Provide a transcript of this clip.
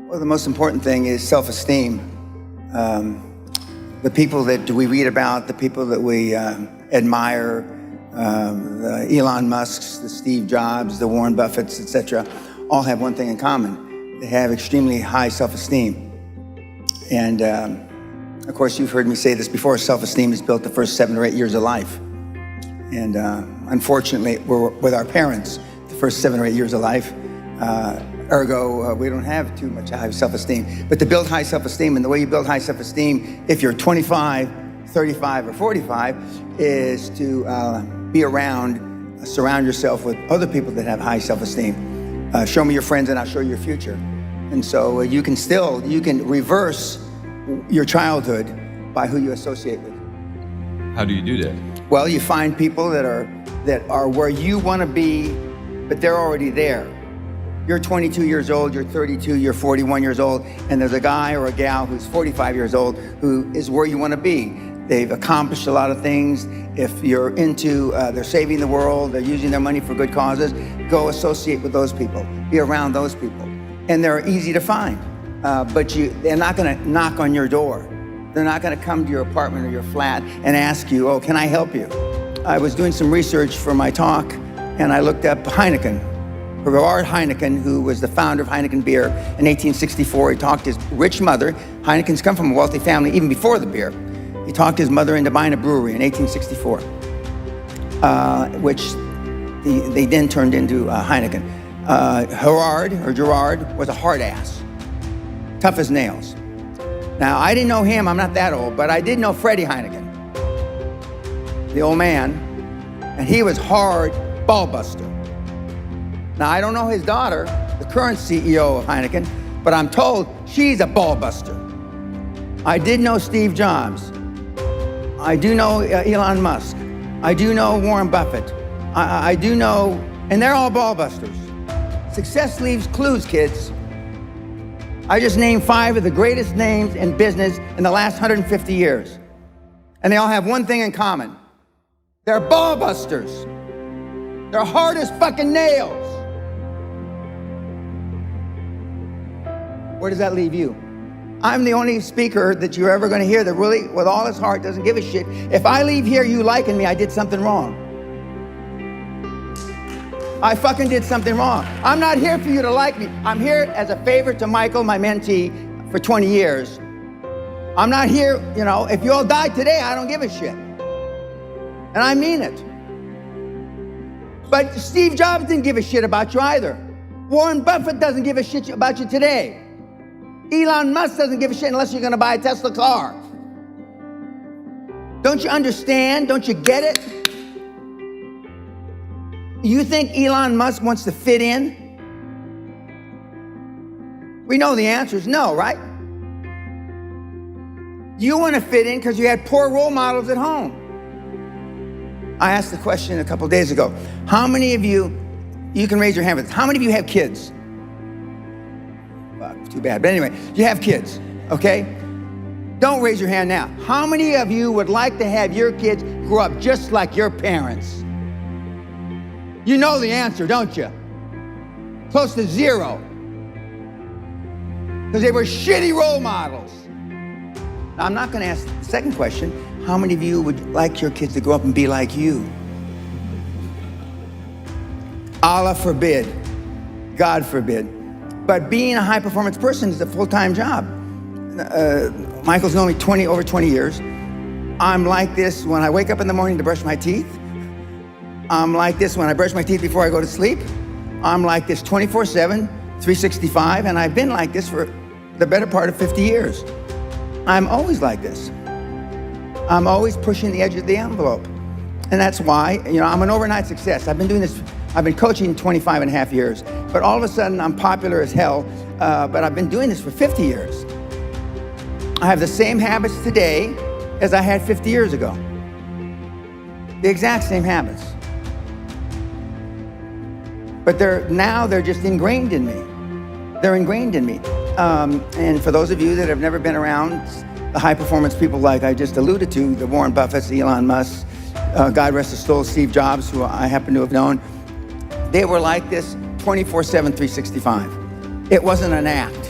Well, the most important thing is self-esteem. The people that we read about, the people that we admire, the Elon Musks, the Steve Jobs, the Warren Buffetts, etc., all have one thing in common. They have extremely high self-esteem. And of course, you've heard me say this before, self-esteem is built the first 7 or 8 years of life. And unfortunately, we're with our parents the first 7 or 8 years of life. Ergo, we don't have too much high self-esteem. But to build high self-esteem, and the way you build high self-esteem, if you're 25, 35, or 45, is to be around, surround yourself with other people that have high self-esteem. Show me your friends and I'll show you your future. And so you can reverse your childhood by who you associate with. How do you do that? Well, you find people that are where you want to be, but they're already there. You're 22 years old, you're 32, you're 41 years old, and there's a guy or a gal who's 45 years old who is where you want to be. They've accomplished a lot of things. If you're into, they're saving the world, they're using their money for good causes, go associate with those people, be around those people. And they're easy to find, but they're not gonna knock on your door. They're not gonna come to your apartment or your flat and ask you, oh, can I help you? I was doing some research for my talk, and I looked up Heineken. Gerard Heineken, who was the founder of Heineken beer in 1864, he talked his rich mother. Heineken's come from a wealthy family even before the beer. He talked his mother into buying a brewery in 1864, which they then turned into Heineken. Gerard was a hard ass, tough as nails. Now, I didn't know him, I'm not that old, but I did know Freddie Heineken, the old man, and he was hard ball buster. Now, I don't know his daughter, the current CEO of Heineken, but I'm told she's a ball buster. I did know Steve Jobs. I do know Elon Musk. I do know Warren Buffett. I do know, and they're all ball busters. Success leaves clues, kids. I just named 5 of the greatest names in business in the last 150 years. And they all have one thing in common. They're ball busters. They're hard as fucking nails. Where does that leave you? I'm the only speaker that you're ever going to hear that really, with all his heart, doesn't give a shit. If I leave here you liking me, I did something wrong. I fucking did something wrong. I'm not here for you to like me. I'm here as a favor to Michael, my mentee, for 20 years. I'm not here, if you all died today, I don't give a shit. And I mean it. But Steve Jobs didn't give a shit about you either. Warren Buffett doesn't give a shit about you today. Elon Musk doesn't give a shit unless you're gonna buy a Tesla car. Don't you understand? Don't you get it? You think Elon Musk wants to fit in? We know the answer is no, right? You want to fit in because you had poor role models at home. I asked the question a couple days ago. How many of you can raise your hand, but how many of you have kids? Well, too bad, but anyway, you have kids, okay? Don't raise your hand now. How many of you would like to have your kids grow up just like your parents? You know the answer, don't you? Close to 0. Because they were shitty role models. Now, I'm not going to ask the second question. How many of you would like your kids to grow up and be like you? Allah forbid. God forbid. But being a high-performance person is a full-time job. Michael's known me over 20 years. I'm like this when I wake up in the morning to brush my teeth. I'm like this when I brush my teeth before I go to sleep. I'm like this 24/7, 365, and I've been like this for the better part of 50 years. I'm always like this. I'm always pushing the edge of the envelope. And that's why, I'm an overnight success. I've been coaching 25 and a half years, but all of a sudden I'm popular as hell, but I've been doing this for 50 years. I have the same habits today as I had 50 years ago. The exact same habits. But they're just ingrained in me. They're ingrained in me. And for those of you that have never been around the high performance people like I just alluded to, the Warren Buffetts, Elon Musk, God rest his soul, Steve Jobs, who I happen to have known, they were like this 24/7, 365. It wasn't an act.